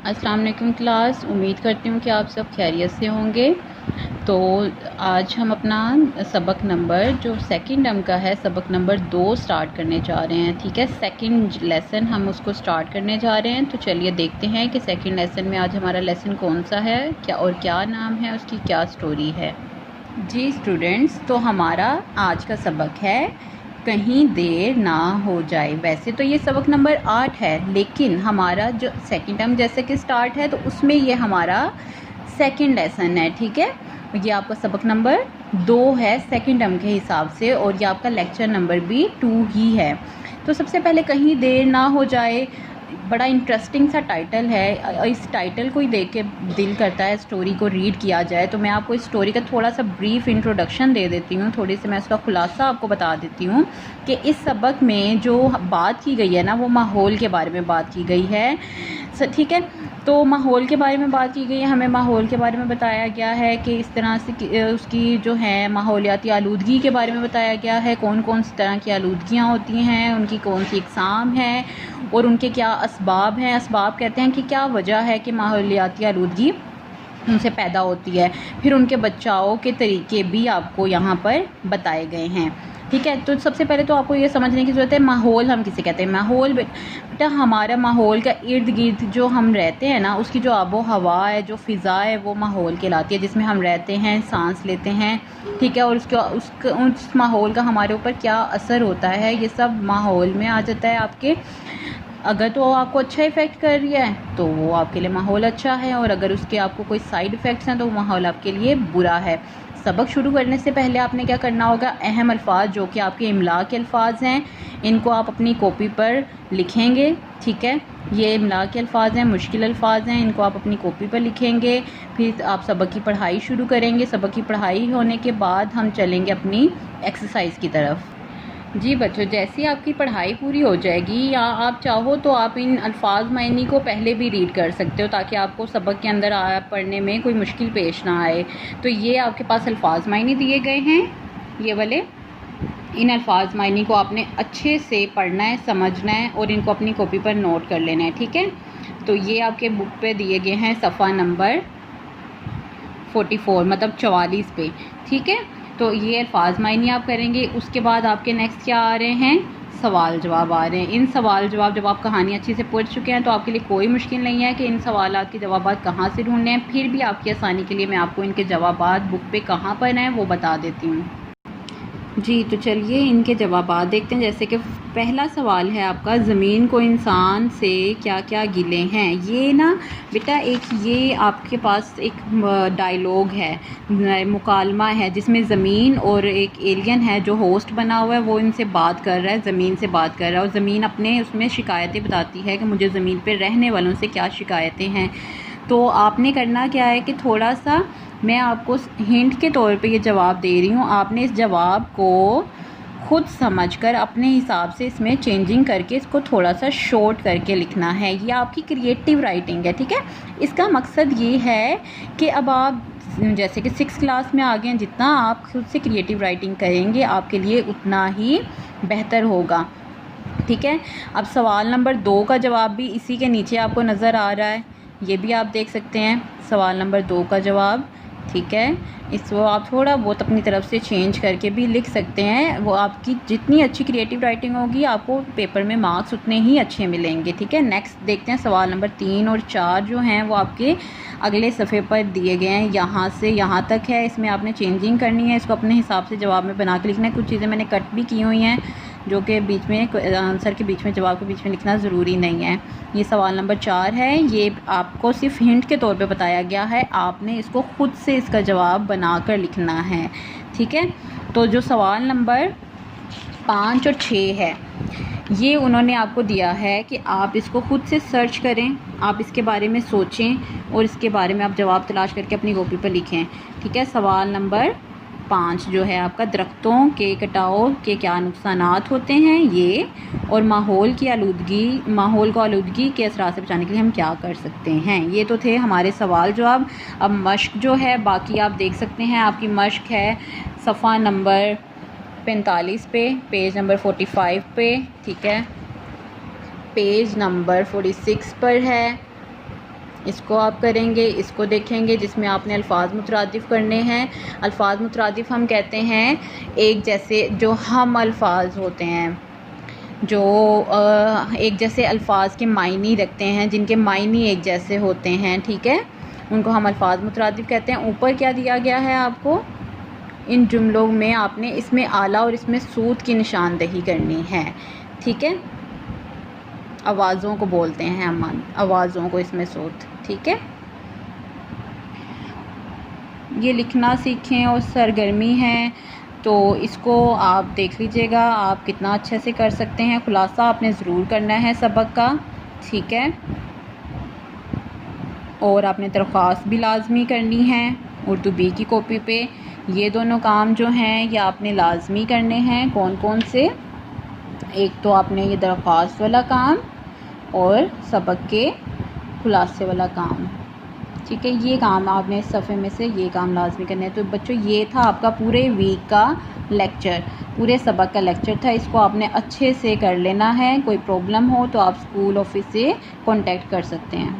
अस्सलाम वालेकुम क्लास। उम्मीद करती हूँ कि आप सब खैरियत से होंगे। तो आज हम अपना सबक नंबर जो सेकंड टर्म का है, सबक नंबर 2 स्टार्ट करने जा रहे हैं। ठीक है, सेकंड लेसन हम उसको स्टार्ट करने जा रहे हैं। तो चलिए देखते हैं कि सेकंड लेसन में आज हमारा लेसन कौन सा है, क्या और क्या नाम है, उसकी क्या स्टोरी है। जी स्टूडेंट्स, तो हमारा आज का सबक है कहीं देर ना हो जाए। वैसे तो ये सबक नंबर 8 है, लेकिन हमारा जो सेकंड टर्म जैसे कि स्टार्ट है तो उसमें ये हमारा सेकंड लेसन है। ठीक है, ये आपका सबक नंबर 2 है सेकंड टर्म के हिसाब से, और ये आपका लेक्चर नंबर भी 2 ही है। तो सबसे पहले कहीं देर ना हो जाए, बड़ा इंटरेस्टिंग सा टाइटल है। इस टाइटल को ही देख के दिल करता है स्टोरी को रीड किया जाए। तो मैं आपको इस स्टोरी का थोड़ा सा ब्रीफ इंट्रोडक्शन दे देती हूँ, थोड़ी सी मैं इसका खुलासा आपको बता देती हूँ कि इस सबक में जो बात की गई है ना, वो माहौल के बारे में बात की गई है। ठीक है, तो माहौल के बारे में बात की गई है। हमें माहौल के बारे में बताया गया है कि इस तरह से उसकी जो है माहौलियाती आलूदगी के बारे में बताया गया है, कौन कौन सी तरह की आलूदगियाँ होती हैं, उनकी कौन सी इकसाम है और उनके क्या असबाब हैं। असबाब कहते हैं कि क्या वजह है कि माहौलियाती आलूदगी उनसे पैदा होती है। फिर उनके बचाव के तरीके भी आपको यहाँ पर बताए गए हैं। ठीक है, तो सबसे पहले तो आपको ये समझने की ज़रूरत है माहौल हम किसे कहते हैं। माहौल बेटा हमारा माहौल का इर्द गिर्द जो हम रहते हैं ना, उसकी जो आबो हवा है, जो फ़िज़ा है, वो माहौल कहलाती है, जिसमें हम रहते हैं, सांस लेते हैं। ठीक है, और उस माहौल का हमारे ऊपर क्या असर होता है, ये सब माहौल में आ जाता है आपके। अगर तो आपको अच्छा इफ़ेक्ट कर रही है तो वो आपके लिए माहौल अच्छा है, और अगर उसके आपको कोई साइड इफ़ेक्ट्स हैं तो वो माहौल आपके लिए बुरा है। सबक शुरू करने से पहले आपने क्या करना होगा, अहम अल्फाज जो कि आपके इमला के अल्फाज हैं, इनको आप अपनी कॉपी पर लिखेंगे। ठीक है, ये इमला के अल्फाज हैं, मुश्किल अल्फाज हैं, इनको आप अपनी कॉपी पर लिखेंगे। फिर आप सबक की पढ़ाई शुरू करेंगे। सबक की पढ़ाई होने के बाद हम चलेंगे अपनी एक्सरसाइज की तरफ। जी बच्चों, जैसे आपकी पढ़ाई पूरी हो जाएगी, या आप चाहो तो आप इन अल्फाज मायनी को पहले भी रीड कर सकते हो, ताकि आपको सबक के अंदर पढ़ने में कोई मुश्किल पेश ना आए। तो ये आपके पास अल्फाज मायनी दिए गए हैं, ये वाले। इन अल्फाज मायनी को आपने अच्छे से पढ़ना है, समझना है, और इनको अपनी कॉपी पर नोट कर लेना है। ठीक है, तो ये आपके बुक पे दिए गए हैं सफ़ा नंबर 44, मतलब 44 पे। ठीक है, तो ये अल्फाज मायनी आप करेंगे। उसके बाद आपके नेक्स्ट क्या आ रहे हैं, सवाल जवाब आ रहे हैं। इन सवाल जवाब जब आप कहानी अच्छे से पढ़ चुके हैं तो आपके लिए कोई मुश्किल नहीं है कि इन सवालात के जवाबात कहाँ से ढूंढने हैं। फिर भी आपकी आसानी के लिए मैं आपको इनके जवाबात बुक पे कहाँ पर हैं वो बता देती हूँ। जी, तो चलिए इनके जवाबात देखते हैं। जैसे कि पहला सवाल है आपका, ज़मीन को इंसान से क्या क्या गिले हैं। ये ना बेटा एक ये आपके पास एक डायलॉग है, मुकालमा है, जिसमें ज़मीन और एक एलियन है जो होस्ट बना हुआ है, वो इनसे बात कर रहा है, ज़मीन से बात कर रहा है, और ज़मीन अपने उसमें शिकायतें बताती है कि मुझे ज़मीन पर रहने वालों से क्या शिकायतें हैं। तो आपने करना क्या है कि थोड़ा सा मैं आपको हिंट के तौर पे ये जवाब दे रही हूँ, आपने इस जवाब को खुद समझकर अपने हिसाब से इसमें चेंजिंग करके इसको थोड़ा सा शॉर्ट करके लिखना है। ये आपकी क्रिएटिव राइटिंग है। ठीक है, इसका मकसद ये है कि अब आप जैसे कि 6th क्लास में आ गए हैं, जितना आप खुद से क्रिएटिव राइटिंग करेंगे आपके लिए उतना ही बेहतर होगा। ठीक है, अब सवाल नंबर 2 का जवाब भी इसी के नीचे आपको नज़र आ रहा है, ये भी आप देख सकते हैं सवाल नंबर 2 का जवाब। ठीक है, इसको आप थोड़ा बहुत अपनी तरफ से चेंज करके भी लिख सकते हैं। वो आपकी जितनी अच्छी क्रिएटिव राइटिंग होगी आपको पेपर में मार्क्स उतने ही अच्छे मिलेंगे। ठीक है, नेक्स्ट देखते हैं सवाल नंबर 3 और 4 जो हैं वो आपके अगले सफ़े पर दिए गए हैं, यहाँ से यहाँ तक है। इसमें आपने चेंजिंग करनी है, इसको अपने हिसाब से जवाब में बना के लिखना है। कुछ चीज़ें मैंने कट भी की हुई हैं जो कि बीच में आंसर के बीच में, जवाब के बीच में लिखना ज़रूरी नहीं है। ये सवाल नंबर 4 है, ये आपको सिर्फ हिंट के तौर पे बताया गया है, आपने इसको खुद से इसका जवाब बनाकर लिखना है। ठीक है, तो जो सवाल नंबर 5 और 6 है, ये उन्होंने आपको दिया है कि आप इसको खुद से सर्च करें, आप इसके बारे में सोचें और इसके बारे में आप जवाब तलाश करके अपनी कॉपी पर लिखें। ठीक है, सवाल नंबर 5 जो है आपका, दरख्तों के कटाव के क्या नुकसानात होते हैं ये, और माहौल को आलूदगी के असरात से बचाने के लिए हम क्या कर सकते हैं। ये तो थे हमारे सवाल जवाब। अब मश्क जो है बाकी आप देख सकते हैं, आपकी मश्क है सफ़ा नंबर 45 पे, पेज नंबर 45 पे। ठीक है, पेज नंबर 46 पर है, इसको आप करेंगे, इसको देखेंगे जिसमें आपने अल्फाज मुतरादिफ़ करने हैं। अल्फाज मुतरादिफ़ हम कहते हैं एक जैसे जो हम अल्फाज होते हैं, जो एक जैसे अल्फाज के मायने रखते हैं, जिनके मायने एक जैसे होते हैं, ठीक है, उनको हम अल्फाज मुतरादिफ़ कहते हैं। ऊपर क्या दिया गया है आपको, इन जुमलों में आपने इसमें आला और इसमें सूद की निशानदही करनी है, ठीक है। आवाज़ों को बोलते हैं हम, आवाज़ों को, इसमें सूद, ठीक है। ये लिखना सीखें और सरगर्मी है, तो इसको आप देख लीजिएगा आप कितना अच्छे से कर सकते हैं। खुलासा आपने ज़रूर करना है सबक का, ठीक है। और आपने दरख्वास्त भी लाजमी करनी है उर्दू बी की कॉपी पे। ये दोनों काम जो हैं ये आपने लाजमी करने हैं। कौन कौन से, एक तो आपने ये दरख्वास्त वाला काम और सबक के खुलासे वाला काम, ठीक है। ये काम आपने इस सफ़े में से ये काम लाजमी करने हैं। तो बच्चों ये था आपका पूरे वीक का लेक्चर, पूरे सबक का लेक्चर था। इसको आपने अच्छे से कर लेना है। कोई प्रॉब्लम हो तो आप स्कूल ऑफिस से कांटेक्ट कर सकते हैं।